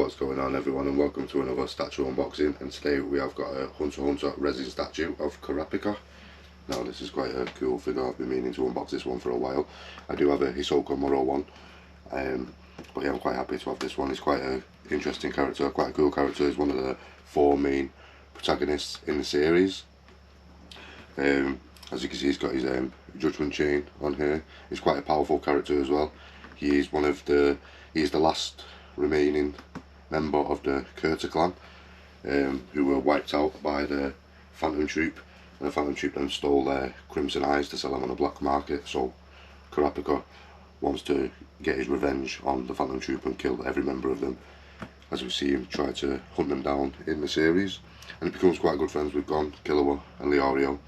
What's going on, everyone, and welcome to another statue unboxing. And today we have got a Hunter x Hunter resin statue of Kurapika. Now this is quite a cool figure. I've been meaning to unbox this one for a while. I do have a Hisoka Muro one, but yeah, I'm quite happy to have this one. It's quite an interesting character, quite a cool character. He's one of the 4 main protagonists in the series. As you can see, he's got his judgment chain on here. He's quite a powerful character as well. He is the last remaining member of the Kurta clan, who were wiped out by the Phantom Troop, and the Phantom Troop then stole their Crimson Eyes to sell them on the black market. So Kurapika wants to get his revenge on the Phantom Troop and kill every member of them, as we see him try to hunt them down in the series. And he becomes quite good friends with Gon, Killua and Leorio.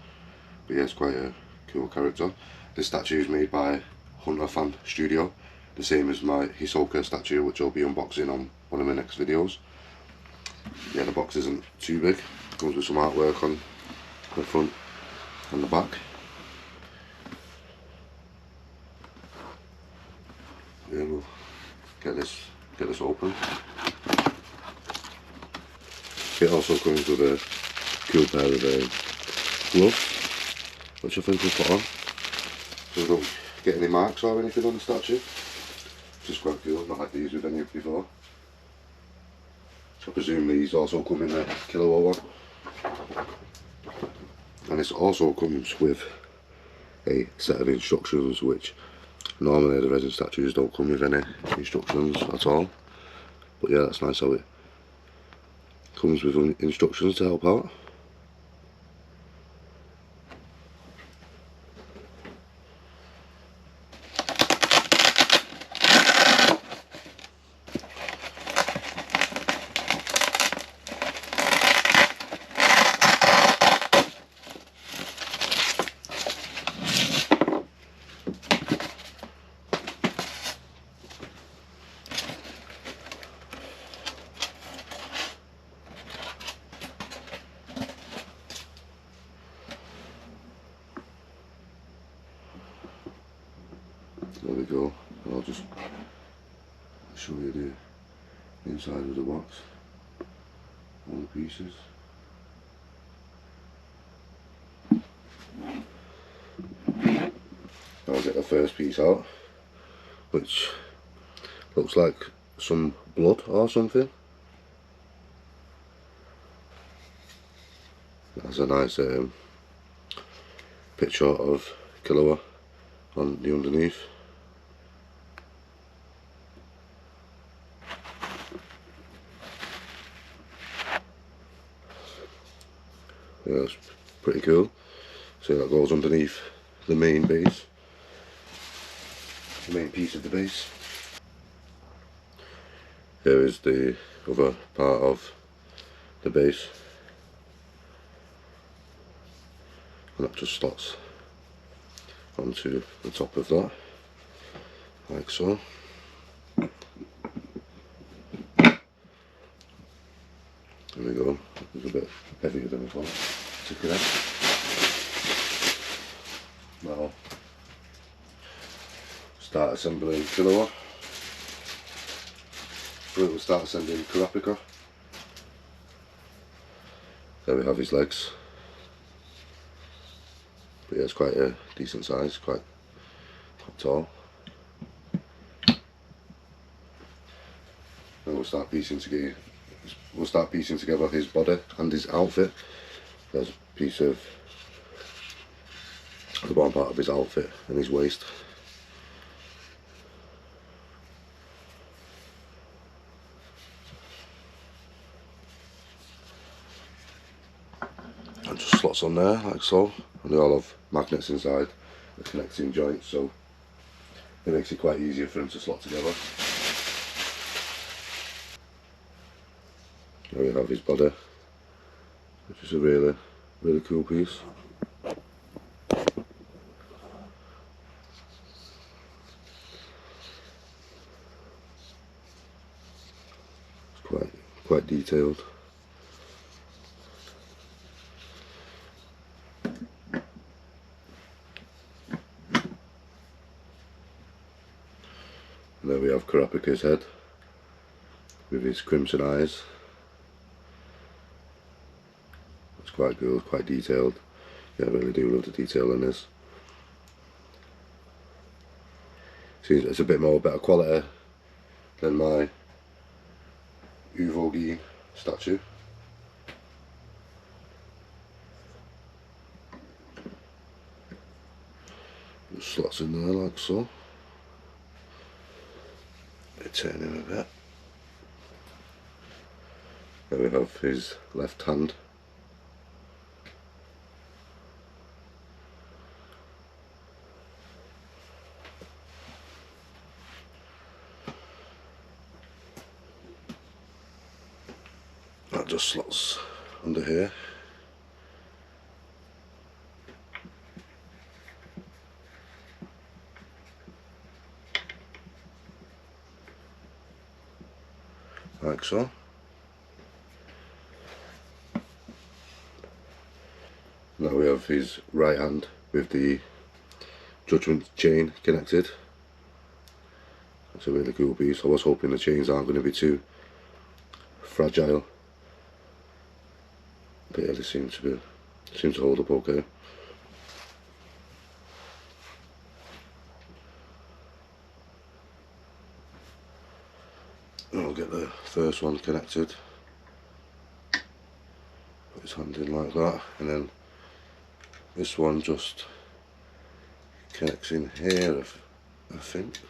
But yeah, it's quite a cool character. This statue is made by Hunter Fan Studio, the same as my Hisoka statue, which I'll be unboxing on one of my next videos. Yeah, the box isn't too big. Comes with some artwork on the front and the back. Yeah, we'll get this open. It also comes with a cool pair of gloves, which I think we'll put on, so we don't get any marks or anything on the statue. Which is quite cool. I've not had these with any before. I presume these also come in the Killua one. And this also comes with a set of instructions, which normally the resin statues don't come with any instructions at all. But yeah, that's nice how it comes with instructions to help out. There we go. I'll just show you the inside of the box, all the pieces. I'll get the first piece out, which looks like some blood or something. That's a nice picture of Killua on the underneath. Yeah, that's pretty cool. So that goes underneath the main base, the main piece of the base. Here is the other part of the base, and that just slots onto the top of that, like so. There we go. It's a bit heavier than this one. Check it out. Now, start assembling Killua. We'll start assembling Kurapika. There we have his legs. But yeah, it's quite a decent size, quite tall. And we'll start piecing together his body and his outfit. There's a piece of the bottom part of his outfit and his waist. And just slots on there like so, and they all have magnets inside the connecting joints, so it makes it quite easier for them to slot together. There we have his body, which is a really cool piece. It's quite detailed. And there we have Kurapika's head. with his crimson eyes. It's quite cool, quite detailed. Yeah, I really do love the detail in this. Seems it's a bit more better quality than my Uvogin statue. The slots in there like so. Turn him a bit. There we have his left hand. That just slots under here. Like so. Now we have his right hand with the judgment chain connected. That's a really cool piece. I was hoping the chains aren't going to be too fragile, but yeah, they seem to hold up okay. I'll get the first one connected. Put his hand in like that, and then this one just connects in here, I think.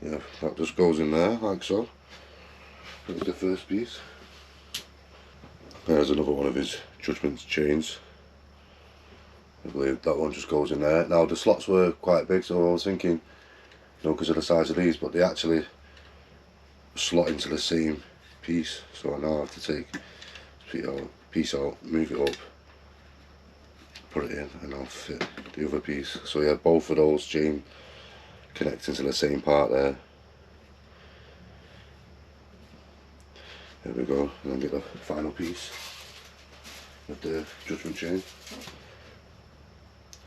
Yeah, that just goes in there like so. That's the first piece. There's another one of his judgment chains. I believe that one just goes in there. Now the slots were quite big, so I was thinking, you know, because of the size of these, but they actually slot into the same piece. So I now have to take this piece out, move it up, put it in, and I'll fit the other piece. So yeah, both of those chain connect into the same part there. There we go, and then get the final piece of the judgment chain.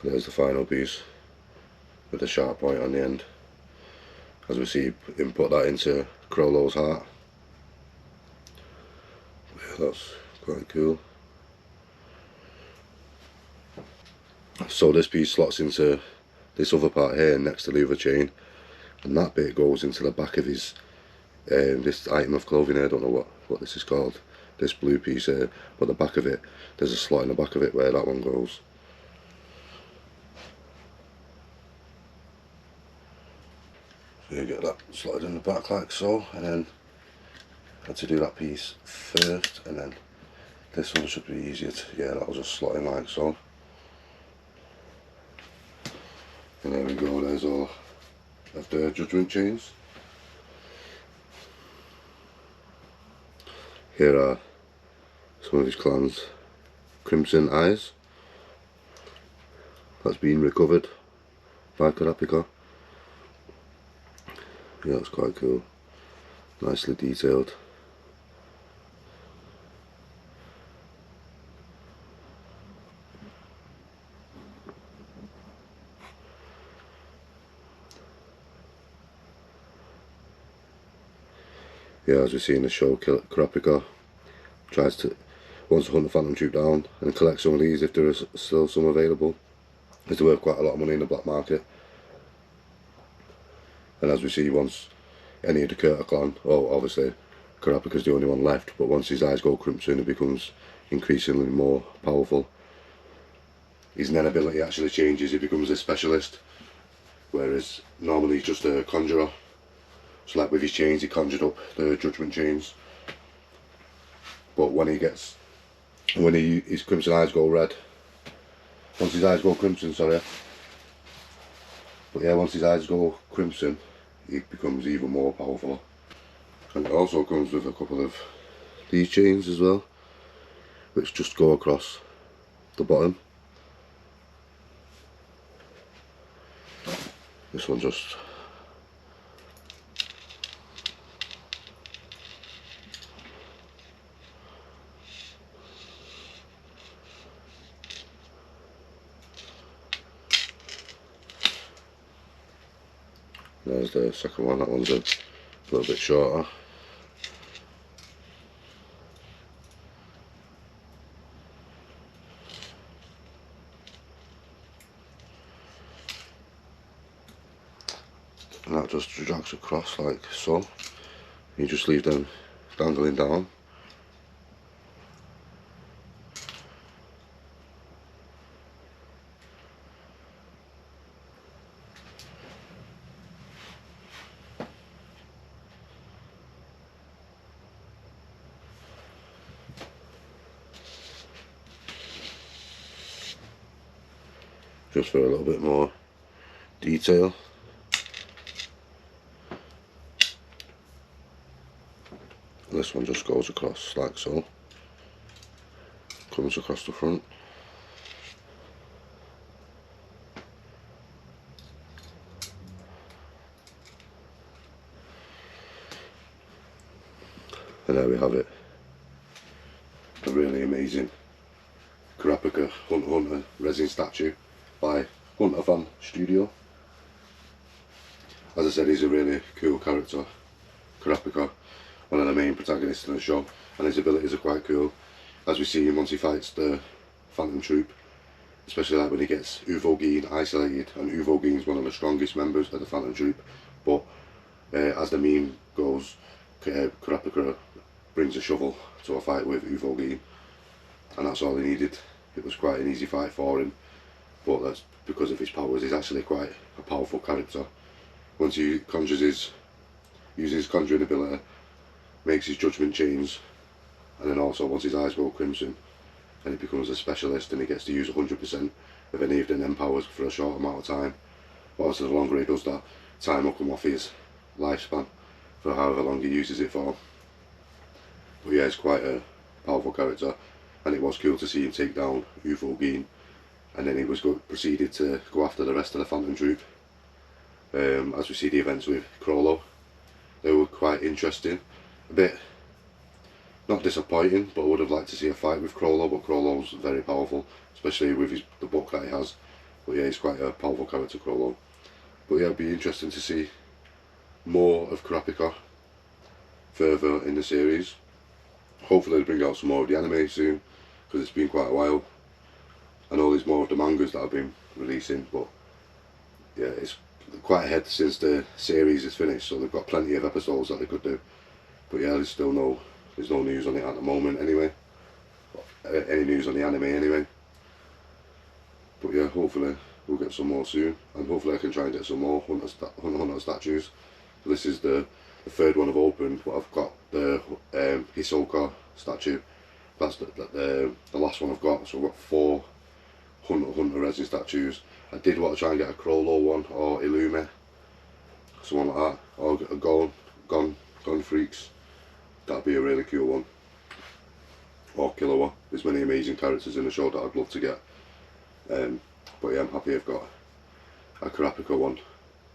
There's the final piece with the sharp point on the end. As we see him put that into Crollo's heart. Yeah, that's quite cool. So this piece slots into this other part here next to the other chain, and that bit goes into the back of his this item of clothing here. I don't know what this is called, this blue piece here, but the back of it, there's a slot in the back of it where that one goes. So you get that slotted in the back like so, and then I had to do that piece first, and then this one should be easier to, yeah, that'll just slot in like so. And there we go, there's all of the judgment chains. Here are some of his clan's crimson eyes. That's been recovered by Kurapika. Yeah, that's quite cool. Nicely detailed. Yeah, as we see in the show, Kurapika wants to hunt the Phantom Troop down and collect some of these if there is still some available, because they're worth quite a lot of money in the black market. And as we see, once any of the Kurta clan, oh obviously Kurapika's the only one left, but once his eyes go crimson he becomes increasingly more powerful. His Nen ability actually changes, he becomes a specialist, whereas normally he's just a conjurer. So like with his chains, he conjured up the judgment chains, but when his crimson eyes go red, once his eyes go crimson, sorry, but yeah, once his eyes go crimson he becomes even more powerful. And it also comes with a couple of these chains as well, which just go across the bottom. This one just There's the second one, that one's a little bit shorter. And that just drags across like so. You just leave them dangling down. Just for a little bit more detail. This one just goes across like so, comes across the front. And there we have it, a really amazing Kurapika Hunter resin statue by Hunter Fan Studio. As I said, he's a really cool character, Kurapika, one of the main protagonists in the show, and his abilities are quite cool, as we see him once he fights the Phantom Troop, especially like when he gets Uvogin isolated, and Uvogin is one of the strongest members of the Phantom Troop, but as the meme goes, Kurapika brings a shovel to a fight with Uvogin, and that's all he needed. It was quite an easy fight for him, but that's because of his powers. He's actually quite a powerful character. Once he uses his conjuring ability, makes his judgment chains, and then also once his eyes go crimson, and he becomes a specialist, and he gets to use 100% of any of the NEM powers for a short amount of time. But obviously the longer he does that, time will come off his lifespan for however long he uses it for. But yeah, he's quite a powerful character, and it was cool to see him take down Uvogin, and then he was proceeded to go after the rest of the Phantom Troop. As we see the events with Crollo, they were quite interesting, a bit not disappointing, but I would have liked to see a fight with Crollo, but Crollo's very powerful, especially with the book that he has. But yeah, he's quite a powerful character, Crollo. But yeah, it'd be interesting to see more of Kurapika further in the series. Hopefully they'll bring out some more of the anime soon, because it's been quite a while. I know there's more of the mangas that have been releasing, but yeah, it's quite ahead since the series is finished, so they've got plenty of episodes that they could do. But yeah, there's no news on it at the moment anyway. Any news on the anime anyway. But yeah, hopefully we'll get some more soon, and hopefully I can try and get some more Hunter statues. So this is the third one I've opened, but I've got the Hisoka statue. That's the last one I've got, so I've got 4 Hunter resin statues. I did want to try and get a Crollo one, or Illume, someone like that, or a Gon Freaks. That'd be a really cool one. Or Killua. There's many amazing characters in the show that I'd love to get. But yeah, I'm happy I've got a Kurapika one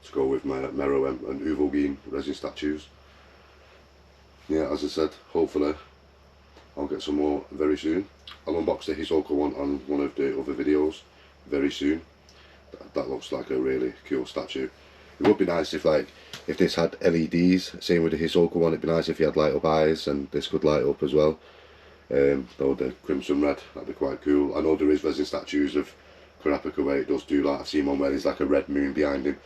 to go with my Mero and Uvogin resin statues. Yeah, as I said, hopefully I'll get some more very soon. I'll unbox the Hisoka one on one of the other videos very soon. That looks like a really cool statue. It would be nice if this had LEDs, same with the Hisoka one. It'd be nice if he had light up eyes, and this could light up as well. Though the crimson red, that'd be quite cool. I know there is resin statues of Kurapika where it does do that. I've seen one where there's like a red moon behind him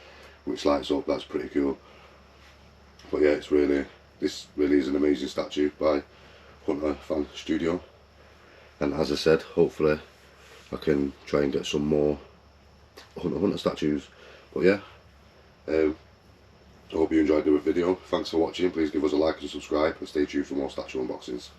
which lights up. That's pretty cool. But yeah, this really is an amazing statue by Hunter Fan Studio, and as I said, hopefully I can try and get some more Hunter statues. But yeah, I hope you enjoyed the video. Thanks for watching. Please give us a like and subscribe, and stay tuned for more statue unboxings.